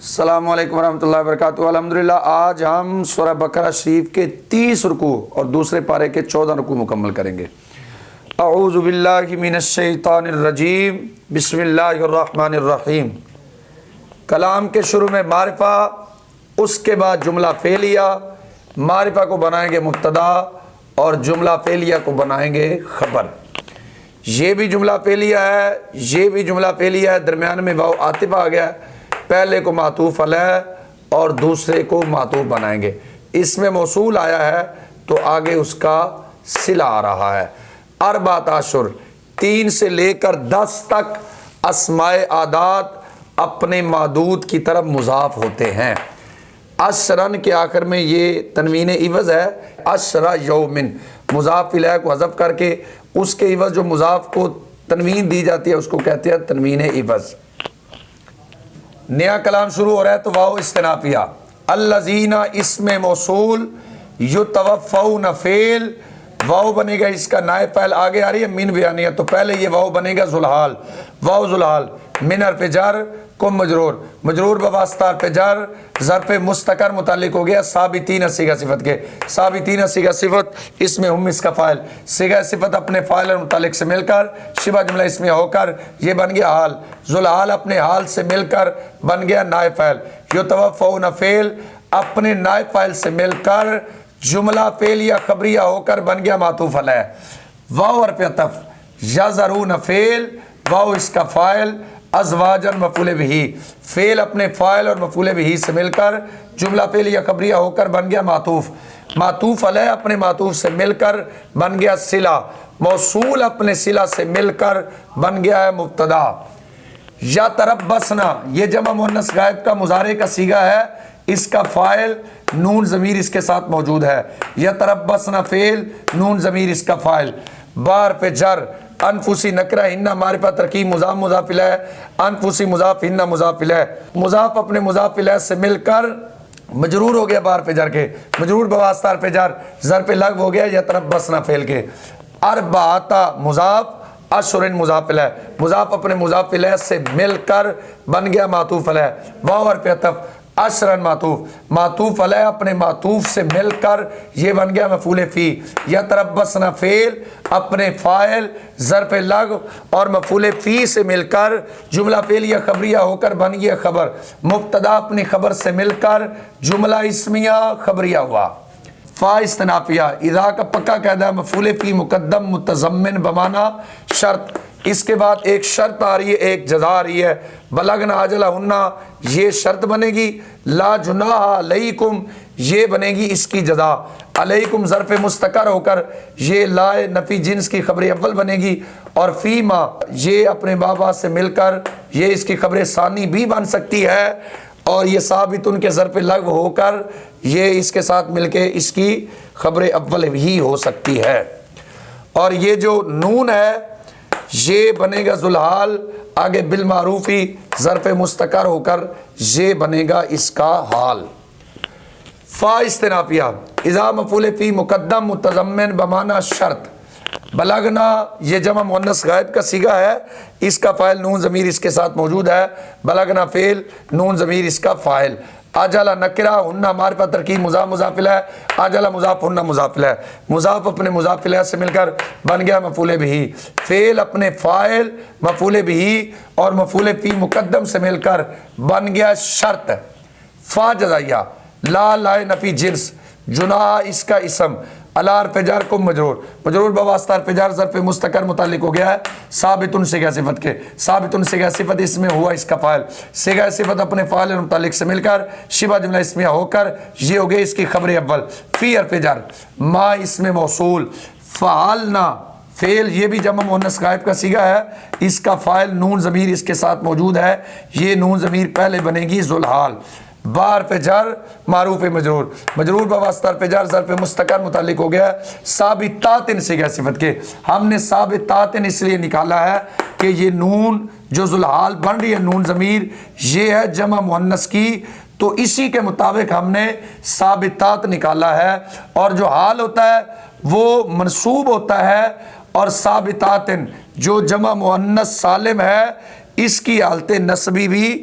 السلام علیکم ورحمۃ اللہ وبرکاتہ۔ الحمدللہ آج ہم سورہ بقرہ شریف کے 30 رکوع اور دوسرے پارے کے 14 رکوع مکمل کریں گے۔ اعوذ باللہ من الشیطان الرجیم، بسم اللہ الرحمن الرحیم۔ کلام کے شروع میں معرفہ، اس کے بعد جملہ فعلیہ، معرفہ کو بنائیں گے مبتدا اور جملہ فعلیہ کو بنائیں گے خبر۔ یہ بھی جملہ فعلیہ ہے، یہ بھی جملہ فعلیہ ہے، درمیان میں واو عاطف آ گیا ہے، پہلے کو معطوف علیہ اور دوسرے کو معطوف بنائیں گے۔ اس میں موصول آیا ہے تو آگے اس کا صلہ آ رہا ہے۔ اربعۃ اشہر، 3 سے لے کر 10 تک اسماء اعداد اپنے معدود کی طرف مضاف ہوتے ہیں۔ اشرن کے آخر میں یہ تنوین عوض ہے، اشرا یومن، مضاف الیہ کو حذف کر کے اس کے عوض جو مضاف کو تنوین دی جاتی ہے اس کو کہتے ہیں تنوین عوض۔ نیا کلام شروع ہو رہا ہے تو واو استنافیہ، الذین اسم موصول، یتوفون فعل، واو بنے گا اس کا نائب فاعل، آگے آ رہی ہے من بیانیہ تو پہلے یہ واو بنے گا ذوالحال، واو ذوالحال، من حرف جر کم مجرور، مجرور بواسطہ حرف جر، ظرف مستقر متعلق ہو گیا ثابتین صیغہ صفت کے، ثابتین صیغہ صفت اس میں ہم اس کا فاعل، صیغہ صفت اپنے فاعل اور متعلق سے مل کر شبہ جملہ اسمیہ ہو کر یہ بن گیا حال، ذوالحال اپنے حال سے مل کر بن گیا نائب فاعل، یتوفون فعل اپنے نائب فاعل سے مل کر جملہ فعلیہ خبریہ ہو کر بن گیا معطوف علیہ، واو حرف عطف، یذرون فعل، واو اس کا فاعل، ازواجن مفعول بہ، فعل اپنے فاعل اور مفعول بہ سے مل کر جملہ فعلیہ خبریہ ہو کر بن گیا معطوف، معطوف علیہ اپنے معطوف سے مل کر بن گیا صلہ، موصول اپنے صلہ سے مل کر بن گیا ہے مبتدا۔ یا تربصنا، یہ جمع مؤنث غائب کا مضارع کا صیغہ ہے، اس کا فاعل نون ضمیر اس کے ساتھ موجود ہے، یا تربصنا فعل، نون ضمیر اس کا فاعل، بار پہ جر، انفسی نکرہ ہنہ معرفہ ترکیب مضاف مضاف الیہ، انفسی مضاف ہنہ مضاف الیہ، مضاف اپنے مضاف الیہ سے مل کر مجرور ہو گیا بار پہ جر کے، مجرور بواسطہ حرف جر، ظرف لغو ہو گیا یا تربصنا فعل کے۔ اربعۃ مضاف، اشہر مضاف الیہ، مضاف اپنے مضاف الیہ سے مل کر بن گیا معطوف علیہ، واو حرف عطف، اشرن معطوف، معطوف علیہ اپنے معطوف سے مل کر یہ بن گیا مفعول فی، یا تربصنا فعل اپنے فاعل ظرف لغو اور مفعول فی سے مل کر جملہ فعلیہ خبریہ ہو کر بن گیا خبر، مبتدا اپنی خبر سے مل کر جملہ اسمیہ خبریہ ہوا۔ فا استنافیہ، اذا کا پکا قاعدہ ہے، مفعول فی مقدم متضمن بمعنی شرط، اس کے بعد ایک شرط آ رہی ہے، ایک جزا آ رہی ہے، بلغنا اجلہن، یہ شرط بنے گی، لا جناح علیکم یہ بنے گی اس کی جزا، علیکم ظرف مستقر ہو کر یہ لا نفی جنس کی خبر اول بنے گی، اور فیما یہ اپنے بابا سے مل کر یہ اس کی خبر ثانی بھی بن سکتی ہے، اور یہ ثابت ان کے ظرف لغو ہو کر یہ اس کے ساتھ مل کے اس کی خبر اول بھی ہو سکتی ہے۔ اور یہ جو نون ہے یہ بنے گا ذوالحال، آگے بالمعروفی ظرف مستقر ہو کر یہ بنے گا اس کا حال۔ فا استنافیہ، اذا مفعول فی مقدم متضمن بمعنی شرط، بلغنا یہ جمع مؤنث غائب کا صیغہ ہے، اس کا فاعل نون ضمیر اس کے ساتھ موجود ہے، بلغنا فعل نون ضمیر اس کا فاعل، اجلا نکرہ ہنہ معرفہ ترکیب مضاف مضاف الیہ، اجلا مضاف ہنہ مضاف الیہ، مضاف اپنے مضاف الیہ سے مل کر بن گیا مفعول بہ، فعل اپنے فاعل مفعول بہ اور مفعول فی مقدم سے مل کر بن گیا شرط۔ فا جزائیہ، لا لائے نفی جنس، جناح اس کا اسم، علی حرف جر کو مجرور، مجرور بواسطہ حرف جر ظرف مستقر متعلق ہو گیا ہے ثابت صیغہ صفت کے، ثابت صیغہ صفت اس میں ہوا اس کا فاعل، صیغہ صفت اپنے فاعل اور متعلق سے مل کر شبہ جملہ اسمیہ ہو کر یہ ہو گیا اس کی خبر اول، فی حرف جر، ما اس میں موصول، فعلنا فعل یہ بھی جمع مؤنث غائب کا صیغہ ہے، اس کا فاعل نون ضمیر اس کے ساتھ موجود ہے، یہ نون ضمیر پہلے بنے گی ذوالحال، بار پہ جر معروف مجرور، مجرور بواسطہ پہ جر ظرف مستقر متعلق ہو گیا ثابتات صیغہ صفت کے، ہم نے ثابتات اس لیے نکالا ہے کہ یہ نون جو ذوالحال بن رہی ہے نون ضمیر یہ ہے جمع مؤنث کی، تو اسی کے مطابق ہم نے ثابتات نکالا ہے، اور جو حال ہوتا ہے وہ منصوب ہوتا ہے، اور ثابتات جو جمع مؤنث سالم ہے اس کی حالت نسبی بھی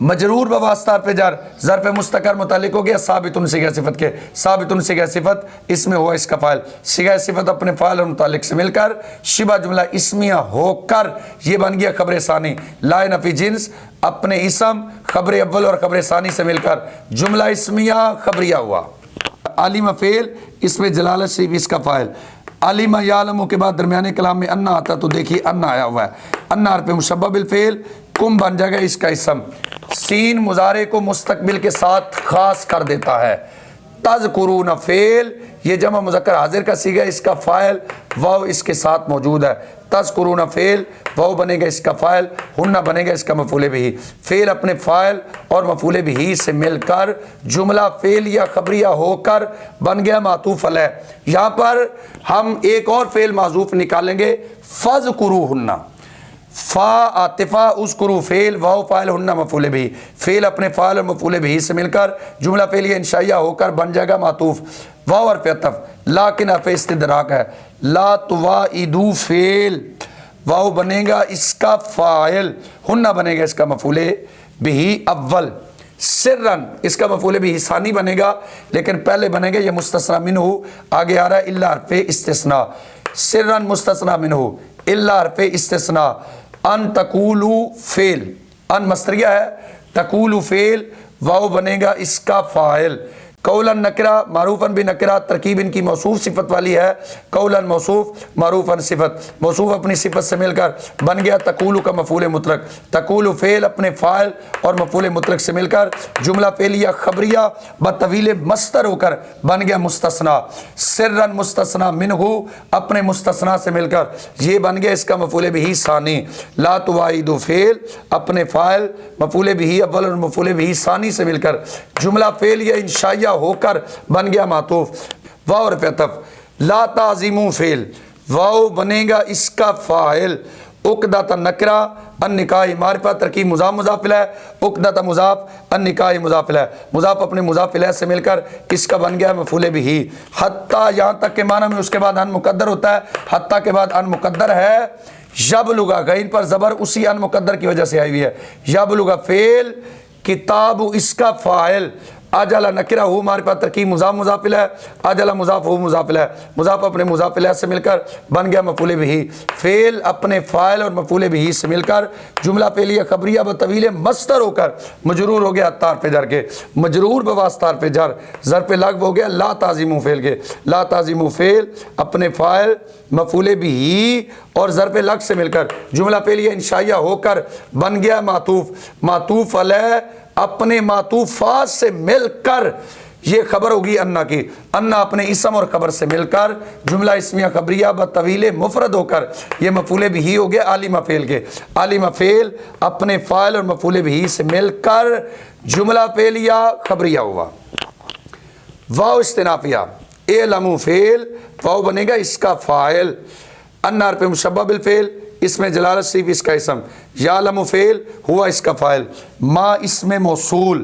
مجرور بواسطہ پہ جر ظرف مستقر متعلق ہو گیا ثابت صیغہ صفت کے، ثابت صیغہ صفت اس میں ہوا اس کا فاعل، صیغہ صفت اپنے فاعل اور متعلق سے مل کر شبہ جملہ اسمیہ ہو کر یہ بن گیا خبر ثانی، لا نفی جنس اپنے اسم خبر اول اور خبر ثانی سے مل کر جملہ اسمیہ خبریہ ہوا۔ علم فعل اس میں جلالت شریف اس کا فاعل، علم یعلم کے بعد درمیانے کلام میں انا آتا تو دیکھیے انا آیا ہوا ہے، انا حرف مشبہ بالفعل، کم بن جائے گا اس کا اسم، سین مضارع کو مستقبل کے ساتھ خاص کر دیتا ہے، تذکرون فعل یہ جمع مذکر حاضر کا صیغہ اس کا فاعل واو اس کے ساتھ موجود ہے، تذکرون فعل واو بنے گا اس کا فاعل، ہنہ بنے گا اس کا مفعول بہ، فعل اپنے فاعل اور مفعول بہ سے مل کر جملہ فعل یا خبریہ ہو کر بن گیا معطوف علیہ۔ یہاں پر ہم ایک اور فعل معذوف نکالیں گے، فذکروہن، فا عاطفہ اذکروا فعل واو فاعل ہنہ مفعول بہ، فعل اپنے فاعل اور مفعول بہ سے مل کر جملہ فعلیہ انشائیہ ہو کر بن جائے گا معطوف، واو حرف عطف لیکن حرف استدراک ہے، لا تواعدوا فعل واو بنے گا اس کا فاعل، ہنہ بنے گا اس کا مفعول بہ اول، سرن اس کا مفعول بہ ثانی بنے گا لیکن پہلے بنے گا یہ مستثنی منہ، آگے آ رہا ہے الا حرف استثناء، سرن مستثنی منہ الا حرف استثناء، ان تقولوا فعل، ان مصدریہ ہے، تقولوا فعل واو بنے گا اس کا فاعل، قولاً نکرہ معروفاً بنکرہ ترکیب ان کی موصوف صفت والی ہے، قولاً موصوف معروفاً صفت، موصوف اپنی صفت سے مل کر بن گیا تقولو کا مفعول مطلق، تقولو فعل اپنے فاعل اور مفعول مطلق سے مل کر جملہ فعلیہ خبریہ بطویل مصدر ہو کر بن گیا مستثنیٰ، سرًا مستثنیٰ منہ اپنے مستثنیٰ سے مل کر یہ بن گیا اس کا مفعول بہ ثانی، لا تواعدوا فعل اپنے فاعل مفعول بہ اول اور مفعول بہ ثانی سے مل کر جملہ فعلیہ انشائیہ ہو کر بن گیا معطوف، واو حرف عطف لا تعظموا فعل واو بنے گا اس کا فاعل، عقدۃ نکرہ النکاح معرفہ ترکیب مضاف مضاف الیہ، عقدۃ مضاف النکاح مضاف الیہ، مضاف اپنے مضاف الیہ سے مل کر اس کا بن گیا مفعول بہ، حتیٰ یہاں تک کے معنی میں اس کے بعد ان مقدر ہوتا ہے، حتیٰ کے بعد ان مقدر ہے، یبلغ غین پر زبر اسی ان مقدر کی وجہ سے آئی ہوئی ہے، یبلغ فعل کتاب اس کا فاعل، اجل نکرہ ہو معرفہ ترکیب مضاف مضاف الیہ، اجل مضاف ہو مضاف الیہ، مضاف اپنے مضاف الیہ سے مل کر بن گیا مفعول بہ، فعل اپنے فاعل اور مفعول بہ سے مل کر جملہ فعلیہ خبریہ بطویل مصدر ہو کر مجرور ہو گیا حتی حرف جر کے، مجرور بواسطہ حرف جر ظرف لغو ہو گیا لا تعظموا فعل کے، لا تعظموا فعل اپنے فاعل مفعول بہ اور ظرف لغو سے مل کر جملہ فعلیہ انشائیہ ہو کر بن گیا معطوف، معطوف علیہ اپنے معطوفات سے مل کر یہ خبر ہوگی انا کی، انا اپنے اسم اور خبر سے مل کر جملہ اسمیہ خبریہ بطویل مفرد ہو کر یہ مفعول بہ ہو گیا عالم فعل کے، عالم فعل اپنے فاعل اور مفعول بہ سے مل کر جملہ فعلیہ خبریہ ہوا، واو استنافیہ اعلموا فعل واو بنے گا اس کا فاعل، انا حرف مشبہ بالفعل اس میں جلالت شریف اس کا اسم، یعلم فعل ہوا اس کا فاعل، ما اسم موصول،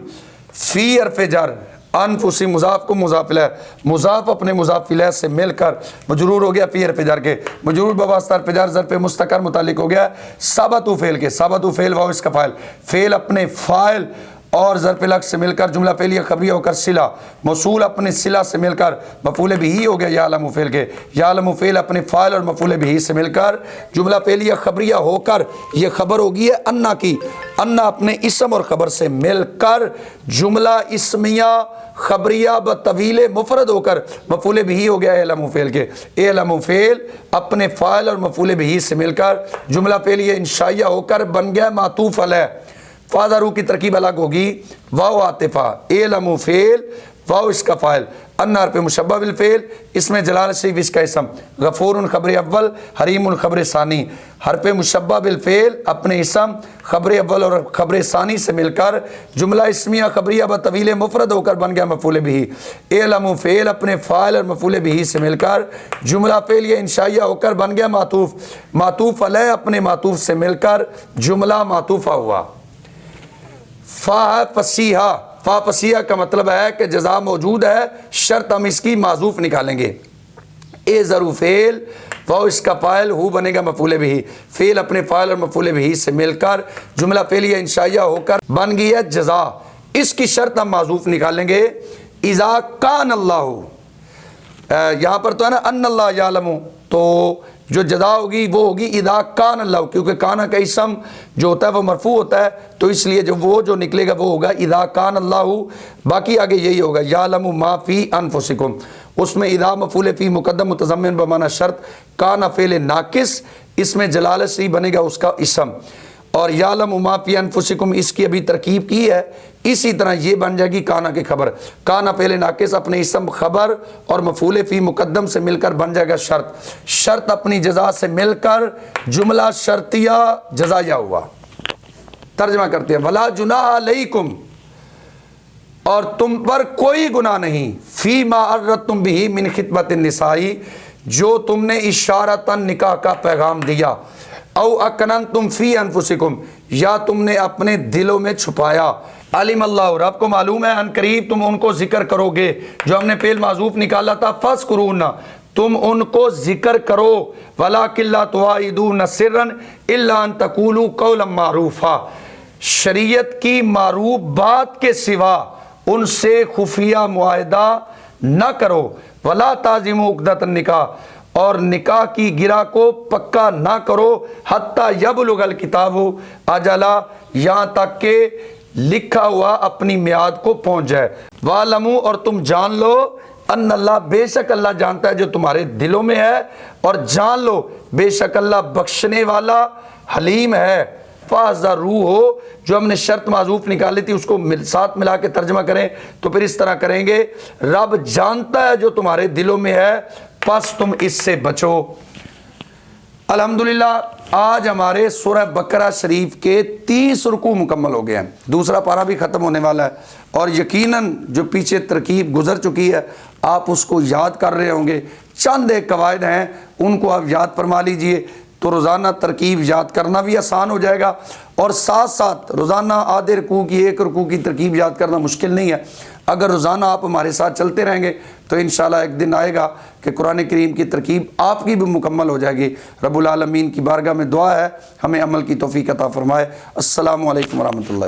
فی حرف جر انفسی مضاف کو مضاف الیہ، مضاف اپنے مضاف الیہ سے مل کر مجرور ہو گیا فی حرف جر کے، مجرور بواسطہ حرف جر ظرف مستقر متعلق ہو گیا ثابتوا فعل کے، ثابتوا فعل واو اس کا فاعل، فعل اپنے فاعل اور ظرف لغو سے مل کر جملہ فعلیہ خبریہ ہو کر صلہ، موصول اپنے صلہ سے مل کر مفعول بہ ہو گیا یعلم فعل کے، یعلم فعل اپنے فاعل اور مفعول بہ سے مل کر جملہ فعلیہ خبریہ ہو کر یہ خبر ہوگی ہے انا کی، انا اپنے اسم اور خبر سے مل کر جملہ اسمیہ خبریہ بطویل مفرد ہو کر مفعول بہ ہو گیا اعلم فعل کے، اعلم فعل اپنے فاعل اور مفعول بہ سے مل کر جملہ فعلیہ انشائیہ ہو کر بن گیا معطوف علیہ، فاضرو کی ترکیب الگ ہوگی، واو عاطفہ اعلموا فعل واو اس کا فاعل، انا حرف مشبہ بالفعل اس میں جلالت شریف اس کا اسم، غفور خبر اول حریم خبر ثانی، حرف مشبہ بالفعل اپنے اسم خبر اول اور خبر ثانی سے مل کر جملہ اسمیہ خبریہ بطویل مفرد ہو کر بن گیا مفعول بہ، اعلموا فعل اپنے فاعل اور مفعول بہ سے مل کر جملہ فعلیہ انشائیہ ہو کر بن گیا معطوف، معطوف علیہ اپنے معطوف سے مل کر جملہ معطوفہ ہوا، فا فصیحہ، فا فصیحہ کا مطلب ہے کہ جزا موجود ہے، شرط ہم اس کی معذوف نکالیں گے، اے ضرور فعل وہ اس کا فاعل ہو بنے گا مفعول بھی، فعل اپنے فاعل اور مفعول بھی سے مل کر جملہ فعلیہ انشائیہ ہو کر بن گئی ہے جزا۔ اس کی شرط ہم معذوف نکالیں گے، اذا کان اللہ، یہاں پر تو ہے نا ان اللہ یعلم، تو جو جزا ہوگی وہ ہوگی اذا کان اللہ، کیونکہ کانا کا اسم جو ہوتا ہے وہ مرفوع ہوتا ہے، تو اس لیے جو نکلے گا وہ ہوگا اذا کان اللہ۔ باقی آگے یہی ہوگا یعلم ما فی انفسکم، اس میں اذا مفعول فی مقدم متضمن بمعنی شرط، کانا فعل ناقص، اس میں جلالت سے ہی بنے گا اس کا اسم، اور یعلم ما فی انفسکم اس کی ابھی ترکیب کی ہے، اسی طرح یہ بن جائے گی کانا کی خبر، کانا فعل ناقص اپنے اسم خبر اور مفعول فی مقدم سے مل کر بن جائے گا شرط، شرط اپنی جزا سے مل کر جملہ شرطیہ جزائیہ ہوا۔ ترجمہ کرتے ہیں ولا جناح علیکم، اور تم پر کوئی گناہ نہیں، فی ما عرضتم بہ من خطبۃ النساء، جو تم نے اشارتاً نکاح کا پیغام دیا، او اکننتم فی انفسکم، یا تم نے اپنے دلوں میں چھپایا، علم اللہ، رب کو معلوم ہے، ان قریب تم ان کو ذکر کرو گے، جو ہم نے فعل معذوف نکالا تھا فذکرون، تم ان کو ذکر کرو، ولکن لا تواعدون سرا الا ان تقولوا قولا معروفا، شریعت کی معروف بات کے سوا ان سے خفیہ معاہدہ نہ کرو، ولا تعزموا عقدۃ النکاح، اور نکاح کی گرہ کو پکا نہ کرو، حتی یبلغ الکتاب اجلا، یہاں تک کہ لکھا ہوا اپنی میعاد کو پہنچ جائے، وَاعْلَمُوا، اور تم جان لو، ان اللہ، بے شک اللہ جانتا ہے جو تمہارے دلوں میں ہے، اور جان لو بے شک اللہ بخشنے والا حلیم ہے۔ فَاحْذَرُوهُ ہو، جو ہم نے شرط معذوف نکالی تھی اس کو ساتھ ملا کے ترجمہ کریں تو پھر اس طرح کریں گے، رب جانتا ہے جو تمہارے دلوں میں ہے، پس تم اس سے بچو۔ الحمدللہ آج ہمارے سورہ بقرہ شریف کے 30 رکوع مکمل ہو گئے ہیں، دوسرا پارہ بھی ختم ہونے والا ہے، اور یقیناً جو پیچھے ترکیب گزر چکی ہے آپ اس کو یاد کر رہے ہوں گے، چند ایک قواعد ہیں ان کو آپ یاد فرما لیجئے، تو روزانہ ترکیب یاد کرنا بھی آسان ہو جائے گا، اور ساتھ ساتھ روزانہ آدھے رکوع کی ایک رکوع کی ترکیب یاد کرنا مشکل نہیں ہے۔ اگر روزانہ آپ ہمارے ساتھ چلتے رہیں گے تو انشاءاللہ ایک دن آئے گا کہ قرآن کریم کی ترکیب آپ کی بھی مکمل ہو جائے گی۔ رب العالمین کی بارگاہ میں دعا ہے ہمیں عمل کی توفیق عطا فرمائے۔ السلام علیکم ورحمۃ اللہ۔